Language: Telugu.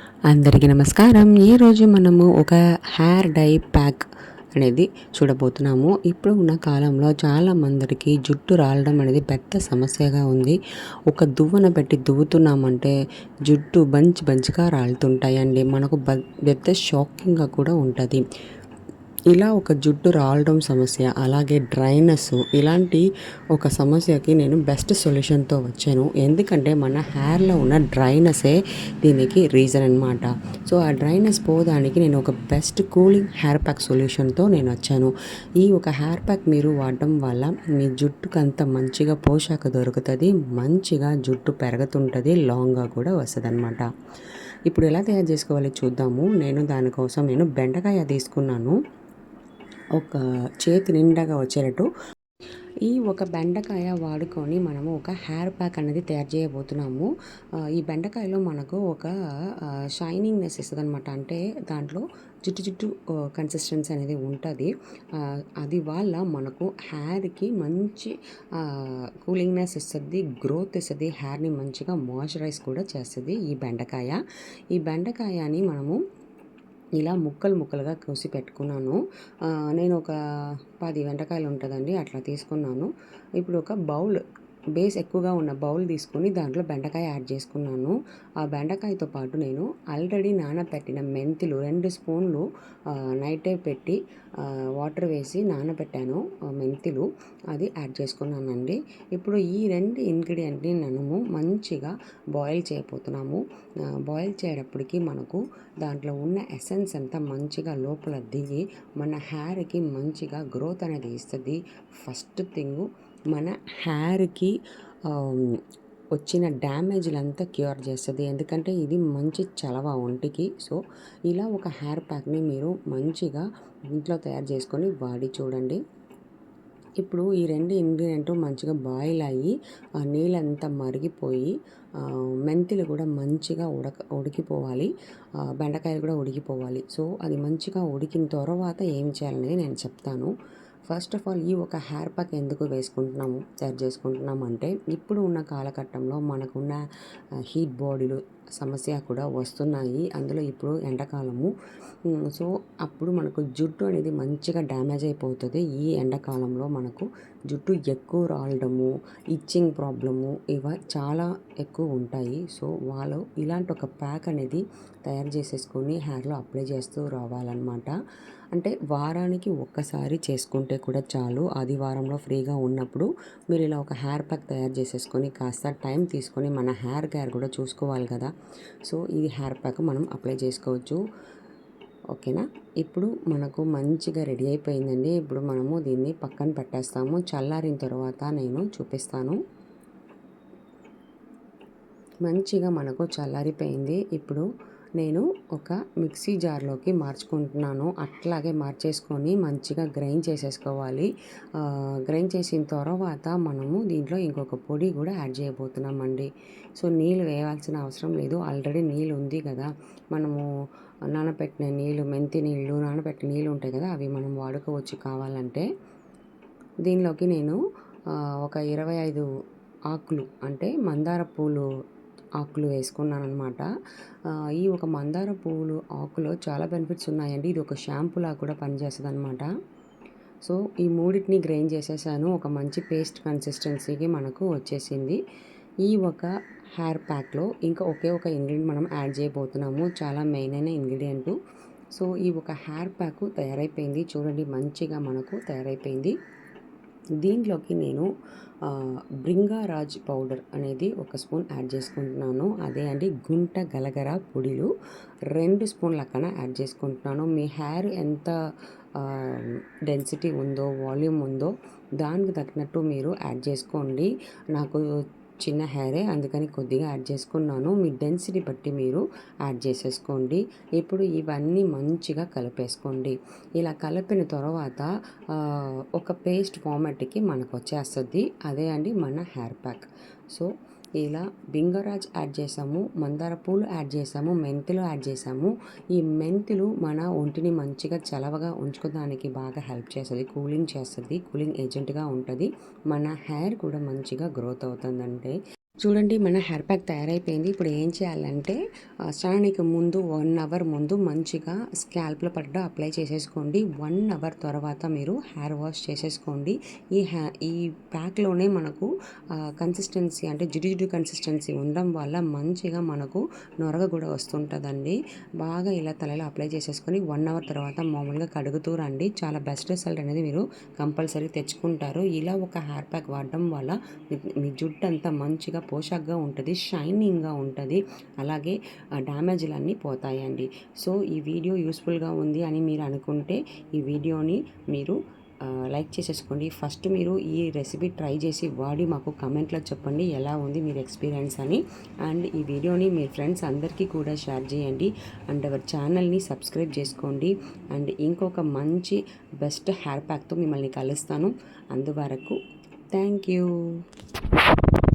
అందరికీ నమస్కారం. ఈరోజు మనము ఒక హెయిర్ డై ప్యాక్ అనేది చూడబోతున్నాము. ఇప్పుడు ఉన్న కాలంలో చాలామందికి జుట్టు రాలడం అనేది పెద్ద సమస్యగా ఉంది. ఒక దువ్వెన పెట్టి దువ్వుతున్నామంటే జుట్టు బంచిగా రాలుతుంటాయండి. మనకు పెద్ద షాకింగ్గా కూడా ఉంటుంది. ఇలా ఒక జుట్టు రాలడం సమస్య, అలాగే డ్రైనెస్, ఇలాంటి ఒక సమస్యకి నేను బెస్ట్ సొల్యూషన్తో వచ్చాను. ఎందుకంటే మన హెయిర్లో ఉన్న డ్రైనెస్సే దీనికి రీజన్ అనమాట. సో ఆ డ్రైనెస్ పోవడానికి నేను ఒక బెస్ట్ కూలింగ్ హెయిర్ ప్యాక్ సొల్యూషన్తో నేను వచ్చాను. ఈ ఒక హెయిర్ ప్యాక్ మీరు వాడడం వల్ల మీ జుట్టుకు అంత మంచిగా పోషాక దొరుకుతుంది, మంచిగా జుట్టు పెరుగుతుంటుంది, లాంగ్గా కూడా వస్తుంది అనమాట. ఇప్పుడు ఎలా తయారు చేసుకోవాలో చూద్దాము. దానికోసం బెండకాయ తీసుకున్నాను, ఒక చేతి నిండాగా వచ్చేటట్టు. ఈ ఒక బెండకాయ వాడుకొని మనము ఒక హెయిర్ ప్యాక్ అనేది తయారు చేయబోతున్నాము. ఈ బెండకాయలో మనకు ఒక షైనింగ్నెస్ ఇస్తుంది అనమాట. అంటే దాంట్లో జుట్టు కన్సిస్టెన్సీ అనేది ఉంటుంది. అది వల్ల మనకు హెయిర్కి మంచి కూలింగ్నెస్ ఇస్తుంది, గ్రోత్ ఇస్తుంది, హెయిర్ని మంచిగా మాయిశ్చరైజ్ కూడా చేస్తుంది ఈ బెండకాయని మనము ఇలా ముక్కలుగా కోసి పెట్టుకున్నాను. నేను ఒక 10 బెండకాయలు ఉంటుందండి, అట్లా తీసుకున్నాను. ఇప్పుడు ఒక బౌల్, బేస్ ఎక్కువగా ఉన్న బౌల్ తీసుకొని దాంట్లో బెండకాయ యాడ్ చేసుకున్నాను. ఆ బెండకాయతో పాటు నేను ఆల్రెడీ నానబెట్టిన మెంతులు 2 స్పూన్లు నైటే పెట్టి వాటర్ వేసి నానబెట్టాను. మెంతులు అది యాడ్ చేసుకున్నానండి. ఇప్పుడు ఈ 2 ఇంగ్రీడియంట్ని మనము మంచిగా బాయిల్ చేయబోతున్నాము. బాయిల్ చేయటప్పటికి మనకు దాంట్లో ఉన్న ఎసెన్స్ అంతా మంచిగా లోపల దిగి మన హెయిర్కి మంచిగా గ్రోత్ అనేది ఇస్తుంది. ఫస్ట్ థింగ్, మన హెయిర్కి వచ్చిన డ్యామేజ్లంతా క్యూర్ చేస్తుంది. ఎందుకంటే ఇది మంచి చలవ ఒంటికి. సో ఇలా ఒక హెయిర్ ప్యాక్ని మీరు మంచిగా ఇంట్లో తయారు చేసుకొని వాడి చూడండి. ఇప్పుడు ఈ 2 ఇంగ్రీడియంట్ మంచిగా బాయిల్ అయ్యి ఆ నీళ్ళంతా మరిగిపోయి మెంతులు కూడా మంచిగా ఉడికిపోవాలి, బెండకాయలు కూడా ఉడికిపోవాలి. సో అది మంచిగా ఉడికిన తర్వాత ఏం చేయాలనేది నేను చెప్తాను. ఫస్ట్ ఆఫ్ ఆల్, ఈ ఒక హెయిర్ ప్యాక్ ఎందుకు తయారు చేసుకుంటున్నాము అంటే, ఇప్పుడు ఉన్న కాలఘట్టంలో మనకున్న హీట్ బాడీలు సమస్య కూడా వస్తున్నాయి. అందులో ఇప్పుడు ఎండాకాలము. సో అప్పుడు మనకు జుట్టు అనేది మంచిగా డ్యామేజ్ అయిపోతుంది. ఈ ఎండాకాలంలో మనకు జుట్టు ఎక్కువ రాలడము, ఇచ్చింగ్ ప్రాబ్లము చాలా ఎక్కువ ఉంటాయి. సో వాళ్ళు ఇలాంటి ఒక ప్యాక్ అనేది తయారు చేసేసుకొని హెయిర్లో అప్లై చేస్తూ రావాలన్నమాట. అంటే వారానికి ఒక్కసారి చేసుకుంటే కూడా చాలు. ఆదివారంలో ఫ్రీగా ఉన్నప్పుడు మీరు ఇలా ఒక హెయిర్ ప్యాక్ తయారు చేసేసుకొని కాస్త టైం తీసుకొని మన హెయిర్ కేర్ కూడా చూసుకోవాలి కదా. సో ఇది హెయిర్ ప్యాక్ మనం అప్లై చేసుకోవచ్చు. ఓకేనా. ఇప్పుడు మనకు మంచిగా రెడీ అయిపోయిందండి. ఇప్పుడు మనము దీన్ని పక్కన పెట్టేస్తాము. చల్లారిన తర్వాత నేను చూపిస్తాను. మంచిగా మనకు చల్లారిపోయింది. ఇప్పుడు నేను ఒక మిక్సీ జార్లోకి మార్చుకుంటున్నాను. అట్లాగే మార్చేసుకొని మంచిగా గ్రైండ్ చేసేసుకోవాలి. గ్రైండ్ చేసిన తర్వాత మనము దీంట్లో ఇంకొక పొడి కూడా యాడ్ చేయబోతున్నామండి. సో నీళ్ళు వేయాల్సిన అవసరం లేదు, ఆల్రెడీ నీళ్ళు ఉంది కదా. మనము నానబెట్టిన నీళ్ళు, మెంతి నీళ్ళు, నానబెట్టిన నీళ్ళు ఉంటాయి కదా, అవి మనం వాడుకోవచ్చు కావాలంటే. దీనిలోకి నేను ఒక 25 ఆకులు, అంటే మందార పూలు ఆకులు వేసుకున్నాను అనమాట. ఈ ఒక మందార పువ్వులు ఆకులో చాలా బెనిఫిట్స్ ఉన్నాయండి. ఇది ఒక షాంపూలా కూడా పనిచేస్తుంది అనమాట. సో ఈ మూడింటిని గ్రైండ్ చేసేసాను. ఒక మంచి పేస్ట్ కన్సిస్టెన్సీకి మనకు వచ్చేసింది. ఈ ఒక హెయిర్ ప్యాక్లో ఇంకా ఒక ఇంగ్రీడియంట్ మనం యాడ్ చేయబోతున్నాము, చాలా మెయిన్ అయిన ఇంగ్రీడియంట్. సో ఈ ఒక హెయిర్ ప్యాక్ తయారైపోయింది చూడండి, మంచిగా మనకు తయారైపోయింది. దీంట్లోకి నేను బ్రింగారాజ్ పౌడర్ అనేది 1 స్పూన్ యాడ్ చేసుకుంటున్నాను. అదే అండి గుంట గలగర పొడిలు 2 స్పూన్ల కన్నా యాడ్ చేసుకుంటున్నాను. మీ హెయిర్ ఎంత డెన్సిటీ ఉందో, వాల్యూమ్ ఉందో దానికి తగినట్టు మీరు యాడ్ చేసుకోండి. నాకు చిన్న హెయిరే, అందుకని కొద్దిగా యాడ్ చేసుకున్నాను. మీ డెన్సిటీ బట్టి మీరు యాడ్ చేసేసుకోండి. ఇప్పుడు ఇవన్నీ మంచిగా కలిపేసుకోండి. ఇలా కలిపిన తర్వాత ఒక పేస్ట్ ఫార్మాట్కి మనకు వచ్చేస్తుంది. అదే అండి మన హెయిర్ ప్యాక్. సో ఇలా బింగరాజ్ యాడ్ చేసాము, మందార పూలు యాడ్ చేసాము, మెంతులు యాడ్ చేసాము. ఈ మెంతులు మన ఒంటిని మంచిగా చలవగా ఉంచుకోవడానికి బాగా హెల్ప్ చేస్తుంది, కూలింగ్ చేస్తుంది, కూలింగ్ ఏజెంట్గా ఉంటుంది. మన హెయిర్ కూడా మంచిగా గ్రోత్ అవుతుందంటే చూడండి మన హెయిర్ ప్యాక్ తయారైపోయింది. ఇప్పుడు ఏం చేయాలంటే స్నానానికి ముందు 1 అవర్ ముందు మంచిగా స్కాల్ప్‌లో పట్టు అప్లై చేసేసుకోండి. 1 అవర్ తర్వాత మీరు హెయిర్ వాష్ చేసేసుకోండి. ఈ ప్యాక్‌లోనే మనకు కన్సిస్టెన్సీ అంటే జిడ్డు కన్సిస్టెన్సీ ఉండడం వల్ల మంచిగా మనకు నొరగ కూడా వస్తుంటుందండి. బాగా ఇలా తలలో అప్లై చేసేసుకొని 1 అవర్ తర్వాత మామూలుగా కడుగుతూ రండి. చాలా బెస్ట్ రిజల్ట్ అనేది మీరు కంపల్సరీ తెచ్చుకుంటారు. ఇలా ఒక హెయిర్ ప్యాక్ వాడడం వల్ల మీ జుట్టు అంతా మంచిగా పోషాక్గా ఉంటుంది, షైనింగ్గా ఉంటుంది. అలాగే డ్యామేజ్లన్నీ పోతాయండి. సో ఈ వీడియో యూస్ఫుల్గా ఉంది అని మీరు అనుకుంటే ఈ వీడియోని మీరు లైక్ చేసేసుకోండి. ఫస్ట్ మీరు ఈ రెసిపీ ట్రై చేసి వాడి మాకు కమెంట్లో చెప్పండి ఎలా ఉంది మీరు ఎక్స్పీరియన్స్ అని. అండ్ ఈ వీడియోని మీ ఫ్రెండ్స్ అందరికీ కూడా షేర్ చేయండి. అండ్ అవర్ ఛానల్ని సబ్స్క్రైబ్ చేసుకోండి. అండ్ ఇంకొక మంచి బెస్ట్ హెయిర్ ప్యాక్తో మిమ్మల్ని కలుస్తాను. అందువరకు థ్యాంక్ యూ.